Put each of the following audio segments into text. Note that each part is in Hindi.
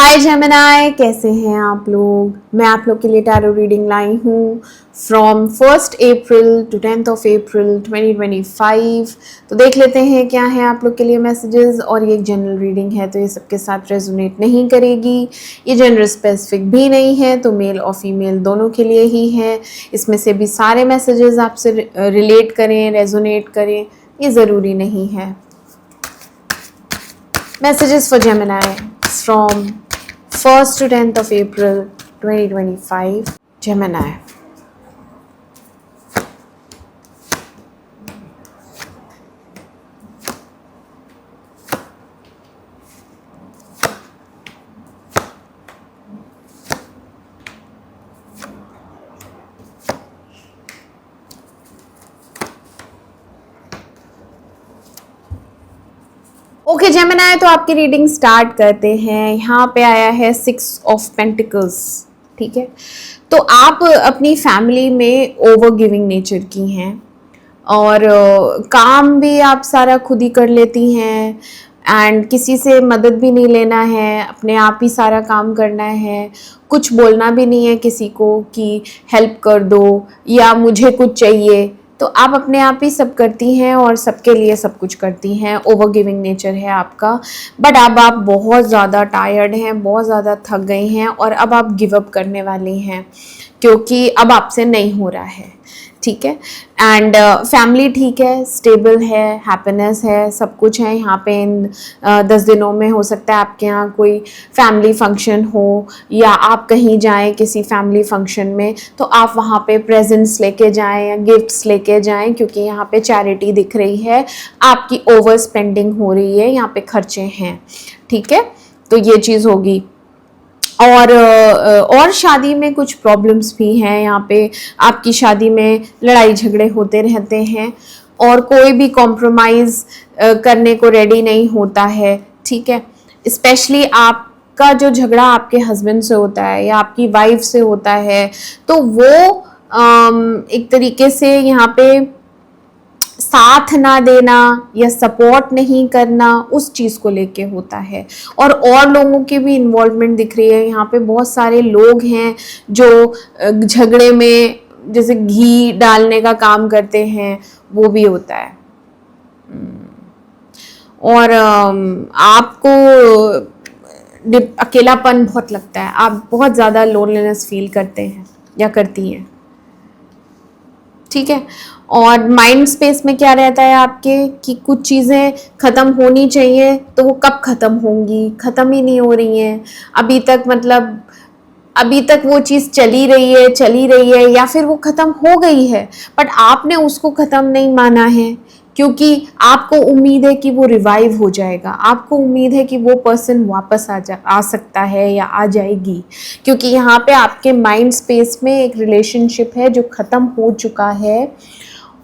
हाय जेमिनी, कैसे हैं आप लोग। मैं आप लोग के लिए टैरो रीडिंग लाई हूँ from 1st April to 10th of April 2025। तो देख लेते हैं क्या है आप लोग के लिए मैसेजेस। और ये एक जनरल रीडिंग है तो ये सबके साथ रेजोनेट नहीं करेगी। ये जेंडर स्पेसिफिक भी नहीं है, तो मेल और फीमेल दोनों के लिए ही है। इसमें से भी सारे मैसेजेस आपसे रिलेट करें, रेजोनेट करें, ये ज़रूरी नहीं है। Messages for Gemini from 1st to 10th of April 2025. Gemini. Okay Gemini, तो आपकी रीडिंग स्टार्ट करते हैं। यहाँ पे आया है 6 ऑफ पेंटिकल्स। ठीक है, तो आप अपनी फैमिली में ओवर गिविंग नेचर की हैं और काम भी आप सारा खुद ही कर लेती हैं एंड किसी से मदद भी नहीं लेना है, अपने आप ही सारा काम करना है। कुछ बोलना भी नहीं है किसी को कि हेल्प कर दो या मुझे कुछ चाहिए। तो आप अपने आप ही सब करती हैं और सबके लिए सब कुछ करती हैं। ओवर गिविंग नेचर है आपका, बट अब आप बहुत ज़्यादा टायर्ड हैं, बहुत ज़्यादा थक गई हैं और अब आप गिव अप करने वाली हैं क्योंकि अब आपसे नहीं हो रहा है। ठीक है, एंड फैमिली ठीक है, स्टेबल है, हैप्पीनेस है, सब कुछ है। यहाँ पे इन 10 दिनों में हो सकता है आपके यहाँ कोई फैमिली फंक्शन हो या आप कहीं जाएं किसी फैमिली फंक्शन में, तो आप वहाँ पे प्रेजेंट्स लेके जाएं या गिफ्ट्स लेके जाएं क्योंकि यहाँ पे चैरिटी दिख रही है, आपकी ओवर स्पेंडिंग हो रही है, यहाँ पे खर्चे हैं। ठीक है, तो ये चीज़ होगी। और शादी में कुछ प्रॉब्लम्स भी हैं। यहाँ पे आपकी शादी में लड़ाई झगड़े होते रहते हैं और कोई भी कॉम्प्रोमाइज़ करने को रेडी नहीं होता है। ठीक है, स्पेशली आपका जो झगड़ा आपके हस्बैंड से होता है या आपकी वाइफ से होता है, तो वो एक तरीके से यहाँ पे साथ ना देना या सपोर्ट नहीं करना, उस चीज़ को लेके होता है। और लोगों की भी इन्वॉल्वमेंट दिख रही है। यहाँ पे बहुत सारे लोग हैं जो झगड़े में जैसे घी डालने का काम करते हैं, वो भी होता है। और आपको अकेलापन बहुत लगता है, आप बहुत ज़्यादा लोनलीनेस फील करते हैं या करती हैं। ठीक है, और माइंड स्पेस में क्या रहता है आपके कि कुछ चीज़ें ख़त्म होनी चाहिए तो वो कब ख़त्म होंगी, ख़त्म ही नहीं हो रही हैं अभी तक। मतलब अभी तक वो चीज़ चली रही है या फिर वो ख़त्म हो गई है, बट आपने उसको ख़त्म नहीं माना है क्योंकि आपको उम्मीद है कि वो रिवाइव हो जाएगा, आपको उम्मीद है कि वो पर्सन वापस आ सकता है या आ जाएगी, क्योंकि यहाँ पे आपके माइंड स्पेस में एक रिलेशनशिप है जो ख़त्म हो चुका है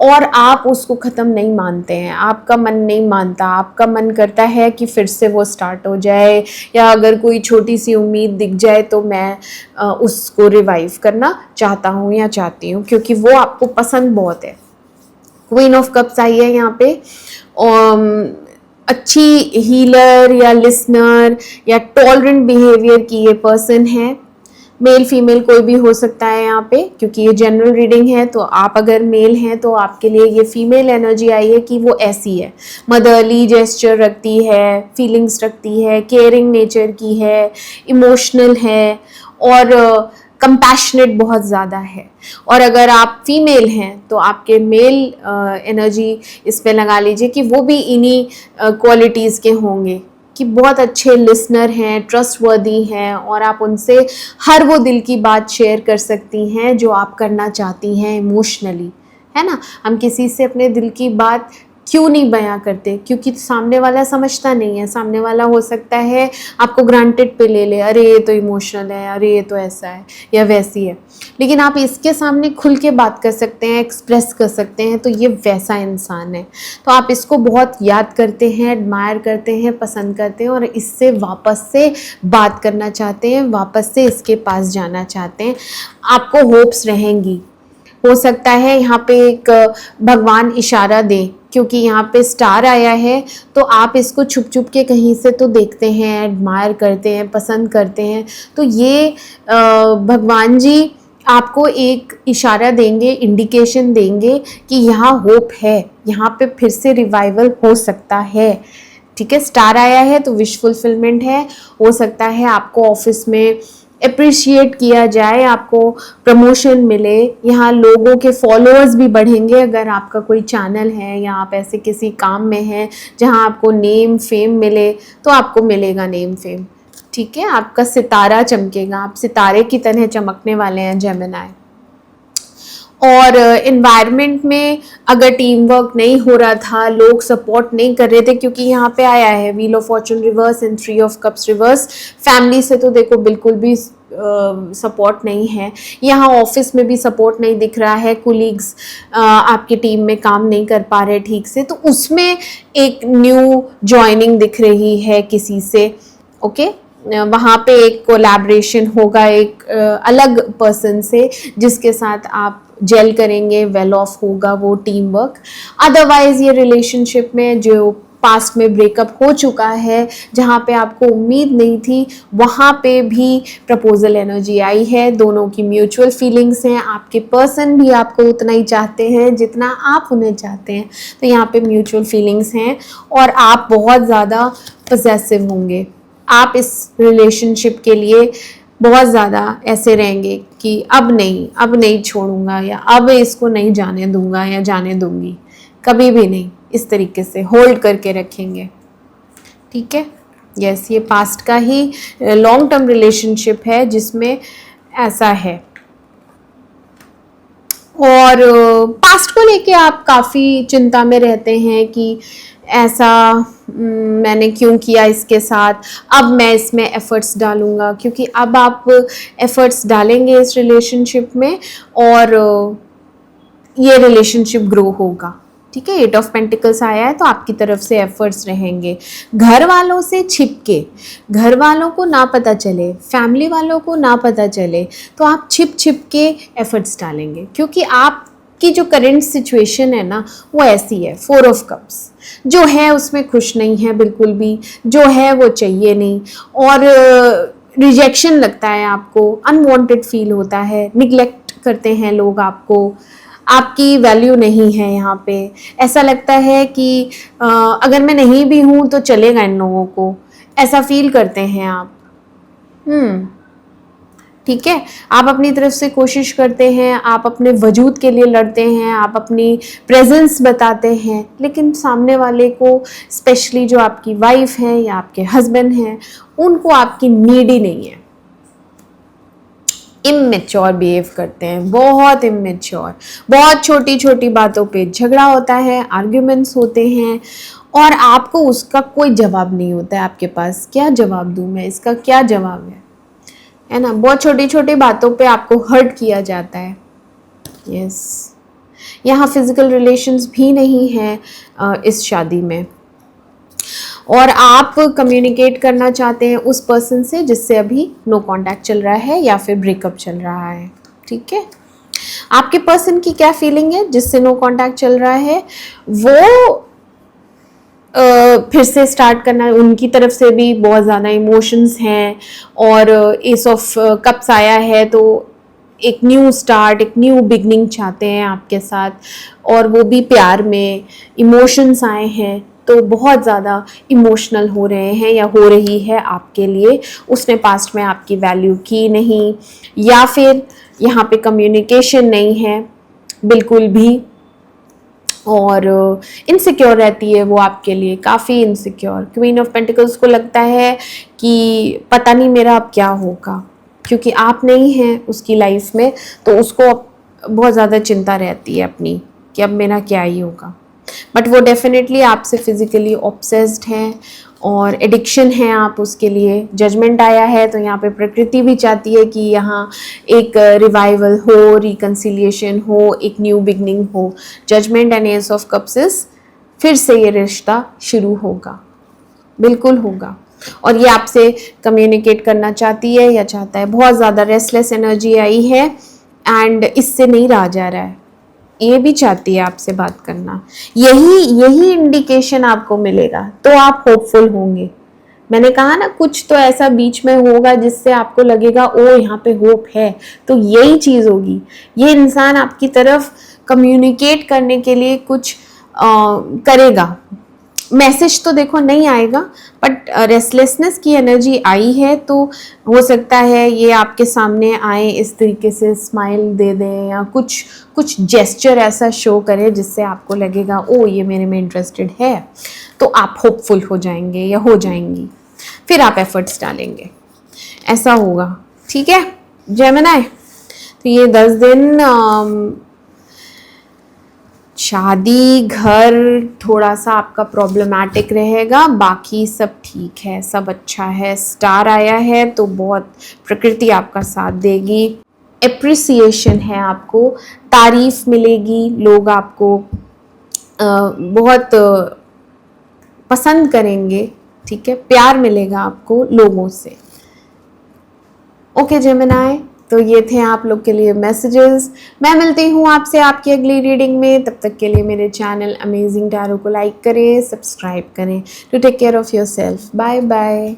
और आप उसको ख़त्म नहीं मानते हैं। आपका मन नहीं मानता, आपका मन करता है कि फिर से वो स्टार्ट हो जाए या अगर कोई छोटी सी उम्मीद दिख जाए तो मैं उसको रिवाइव करना चाहता हूँ या चाहती हूँ, क्योंकि वो आपको पसंद बहुत है। क्वीन ऑफ कप्स आई है यहाँ पे। अच्छी हीलर या लिसनर या टॉलरेंट बिहेवियर की ये पर्सन है। मेल फीमेल कोई भी हो सकता है यहाँ पे, क्योंकि ये जनरल रीडिंग है। तो आप अगर मेल हैं तो आपके लिए ये फीमेल एनर्जी आई है कि वो ऐसी है, मदरली जेस्चर रखती है, फीलिंग्स रखती है, केयरिंग नेचर की है, इमोशनल है और कंपैशनेट बहुत ज़्यादा है। और अगर आप फीमेल हैं तो आपके मेल एनर्जी इस पे लगा लीजिए कि वो भी इन्हीं क्वालिटीज़ के होंगे कि बहुत अच्छे लिसनर हैं, ट्रस्टवर्दी हैं और आप उनसे हर वो दिल की बात शेयर कर सकती हैं जो आप करना चाहती हैं इमोशनली, है ना। हम किसी से अपने दिल की बात क्यों नहीं बयां करते, क्योंकि सामने वाला समझता नहीं है। सामने वाला हो सकता है आपको ग्रांटेड पे ले ले, अरे ये तो इमोशनल है, अरे ये तो ऐसा है या वैसी है, लेकिन आप इसके सामने खुल के बात कर सकते हैं, एक्सप्रेस कर सकते हैं, तो ये वैसा इंसान है। तो आप इसको बहुत याद करते हैं, एडमायर करते हैं, पसंद करते हैं और इससे वापस से बात करना चाहते हैं, वापस से इसके पास जाना चाहते हैं। आपको होप्स रहेंगी। हो सकता है यहाँ पे एक भगवान इशारा दे क्योंकि यहाँ पे स्टार आया है तो आप इसको छुप छुप के कहीं से तो देखते हैं, एडमायर करते हैं, पसंद करते हैं। तो ये भगवान जी आपको एक इशारा देंगे, इंडिकेशन देंगे कि यहाँ होप है, यहाँ पे फिर से रिवाइवल हो सकता है। ठीक है, स्टार आया है तो विश फुलफिलमेंट है। हो सकता है आपको ऑफिस में अप्रिशिएट किया जाए, आपको प्रमोशन मिले, यहाँ लोगों के फॉलोअर्स भी बढ़ेंगे। अगर आपका कोई चैनल है या आप ऐसे किसी काम में हैं जहाँ आपको नेम फेम मिले तो आपको मिलेगा नेम फेम। ठीक है, आपका सितारा चमकेगा, आप सितारे की तरह चमकने वाले हैं जेमिनी। और इन्वायरमेंट में अगर टीम वर्क नहीं हो रहा था, लोग सपोर्ट नहीं कर रहे थे, क्योंकि यहाँ पे आया है wheel of Fortune reverse and 3 of cups reverse. Family से तो देखो बिल्कुल भी सपोर्ट नहीं है, यहाँ ऑफिस में भी सपोर्ट नहीं दिख रहा है, कुलीग्स आपकी टीम में काम नहीं कर पा रहे ठीक से, तो उसमें एक न्यू ज्वाइनिंग दिख रही है किसी से। ओके, वहाँ पे एक कोलैबोरेशन होगा एक अलग पर्सन से जिसके साथ आप जेल करेंगे, वेल ऑफ होगा वो टीम वर्क। अदरवाइज ये रिलेशनशिप में जो पास्ट में ब्रेकअप हो चुका है, जहाँ पे आपको उम्मीद नहीं थी, वहाँ पे भी प्रपोजल एनर्जी आई है। दोनों की म्यूचुअल फीलिंग्स हैं, आपके पर्सन भी आपको उतना ही चाहते हैं जितना आप उन्हें चाहते हैं। तो यहाँ पे म्यूचुअल फीलिंग्स हैं और आप बहुत ज़्यादा पॉसेसिव होंगे। आप इस रिलेशनशिप के लिए बहुत ज़्यादा ऐसे रहेंगे कि अब नहीं छोड़ूंगा, या अब इसको नहीं जाने दूंगा या जाने दूंगी, कभी भी नहीं, इस तरीके से होल्ड करके रखेंगे। ठीक है, यस, ये पास्ट का ही लॉन्ग टर्म रिलेशनशिप है जिसमें ऐसा है। और पास्ट को लेके आप काफ़ी चिंता में रहते हैं कि ऐसा मैंने क्यों किया इसके साथ, अब मैं इसमें एफर्ट्स डालूंगा, क्योंकि अब आप एफर्ट्स डालेंगे इस रिलेशनशिप में और ये रिलेशनशिप ग्रो होगा। ठीक है, 8 ऑफ पेंटिकल्स आया है तो आपकी तरफ से एफर्ट्स रहेंगे। घर वालों से छिपके, घर वालों को ना पता चले, फैमिली वालों को ना पता चले, तो आप छिप के एफर्ट्स डालेंगे, क्योंकि आपकी जो करंट सिचुएशन है ना वो ऐसी है। 4 ऑफ कप्स जो है उसमें खुश नहीं है बिल्कुल भी, जो है वो चाहिए नहीं, और रिजेक्शन लगता है आपको, अनवांटेड फील होता है, निगलेक्ट करते हैं लोग आपको, आपकी वैल्यू नहीं है यहाँ पे। ऐसा लगता है कि अगर मैं नहीं भी हूँ तो चलेगा इन लोगों को, ऐसा फील करते हैं आप। ठीक है, आप अपनी तरफ से कोशिश करते हैं, आप अपने वजूद के लिए लड़ते हैं, आप अपनी प्रेजेंस बताते हैं, लेकिन सामने वाले को, स्पेशली जो आपकी वाइफ है या आपके हस्बैंड हैं, उनको आपकी नीड ही नहीं है। इमेच्योर बिहेव करते हैं, बहुत इमेच्योर, बहुत छोटी छोटी बातों पे झगड़ा होता है, आर्ग्यूमेंट्स होते हैं और आपको उसका कोई जवाब नहीं होता है आपके पास। क्या जवाब दूँ मैं, इसका क्या जवाब है ना। बहुत छोटी छोटी बातों पे आपको हर्ट किया जाता है। यस, यहाँ फिजिकल रिलेशंस भी नहीं है इस शादी में, और आप कम्युनिकेट करना चाहते हैं उस पर्सन से जिससे अभी नो कांटेक्ट चल रहा है या फिर ब्रेकअप चल रहा है। ठीक है, आपके पर्सन की क्या फीलिंग है जिससे नो कांटेक्ट चल रहा है, वो फिर से स्टार्ट करना, उनकी तरफ से भी बहुत ज़्यादा इमोशंस हैं, और एस ऑफ कप्स आया है तो एक न्यू स्टार्ट, एक न्यू बिगनिंग चाहते हैं आपके साथ, और वो भी प्यार में। इमोशंस आए हैं तो बहुत ज़्यादा इमोशनल हो रहे हैं या हो रही है आपके लिए। उसने पास्ट में आपकी वैल्यू की नहीं, या फिर यहाँ पे कम्युनिकेशन नहीं है बिल्कुल भी, और इनसिक्योर रहती है वो आपके लिए, काफ़ी इनसिक्योर। क्वीन ऑफ पेंटिकल्स को लगता है कि पता नहीं मेरा अब क्या होगा, क्योंकि आप नहीं हैं उसकी लाइफ में, तो उसको बहुत ज़्यादा चिंता रहती है अपनी कि अब मेरा क्या ही होगा। बट वो डेफिनेटली आपसे फिजिकली ऑब्सेस्ड हैं और एडिक्शन है आप उसके लिए। जजमेंट आया है तो यहाँ पे प्रकृति भी चाहती है कि यहाँ एक रिवाइवल हो, रिकन्सिलिएशन हो, एक न्यू बिगनिंग हो। Judgement and ace of cups, फिर से ये रिश्ता शुरू होगा, बिल्कुल होगा, और ये आपसे कम्युनिकेट करना चाहती है या चाहता है। बहुत ज़्यादा रेस्टलेस एनर्जी आई है एंड इससे नहीं रहा जा रहा है। ये भी चाहती है आपसे बात करना, यही इंडिकेशन आपको मिलेगा, तो आप होपफुल होंगे। मैंने कहा ना कुछ तो ऐसा बीच में होगा जिससे आपको लगेगा ओ यहाँ पे होप है, तो यही चीज़ होगी। ये इंसान आपकी तरफ कम्युनिकेट करने के लिए कुछ करेगा। मैसेज तो देखो नहीं आएगा, बट रेस्टलेसनेस की एनर्जी आई है, तो हो सकता है ये आपके सामने आए, इस तरीके से स्माइल दे दें या कुछ जेस्चर ऐसा शो करे जिससे आपको लगेगा ओ ये मेरे में इंटरेस्टेड है, तो आप होपफुल हो जाएंगे या हो जाएंगी। फिर आप एफर्ट्स डालेंगे, ऐसा होगा। ठीक है जेमिनी, तो ये 10 दिन शादी घर थोड़ा सा आपका प्रॉब्लमैटिक रहेगा, बाकी सब ठीक है, सब अच्छा है। स्टार आया है तो बहुत प्रकृति आपका साथ देगी, एप्रिसिएशन है, आपको तारीफ मिलेगी, लोग आपको बहुत पसंद करेंगे। ठीक है, प्यार मिलेगा आपको लोगों से। ओके जेमिनी, तो ये थे आप लोग के लिए मैसेजेस। मैं मिलती हूँ आपसे आपकी अगली रीडिंग में, तब तक के लिए मेरे चैनल अमेजिंग टैरो को लाइक करें, सब्सक्राइब करें। To take care of yourself. Bye bye.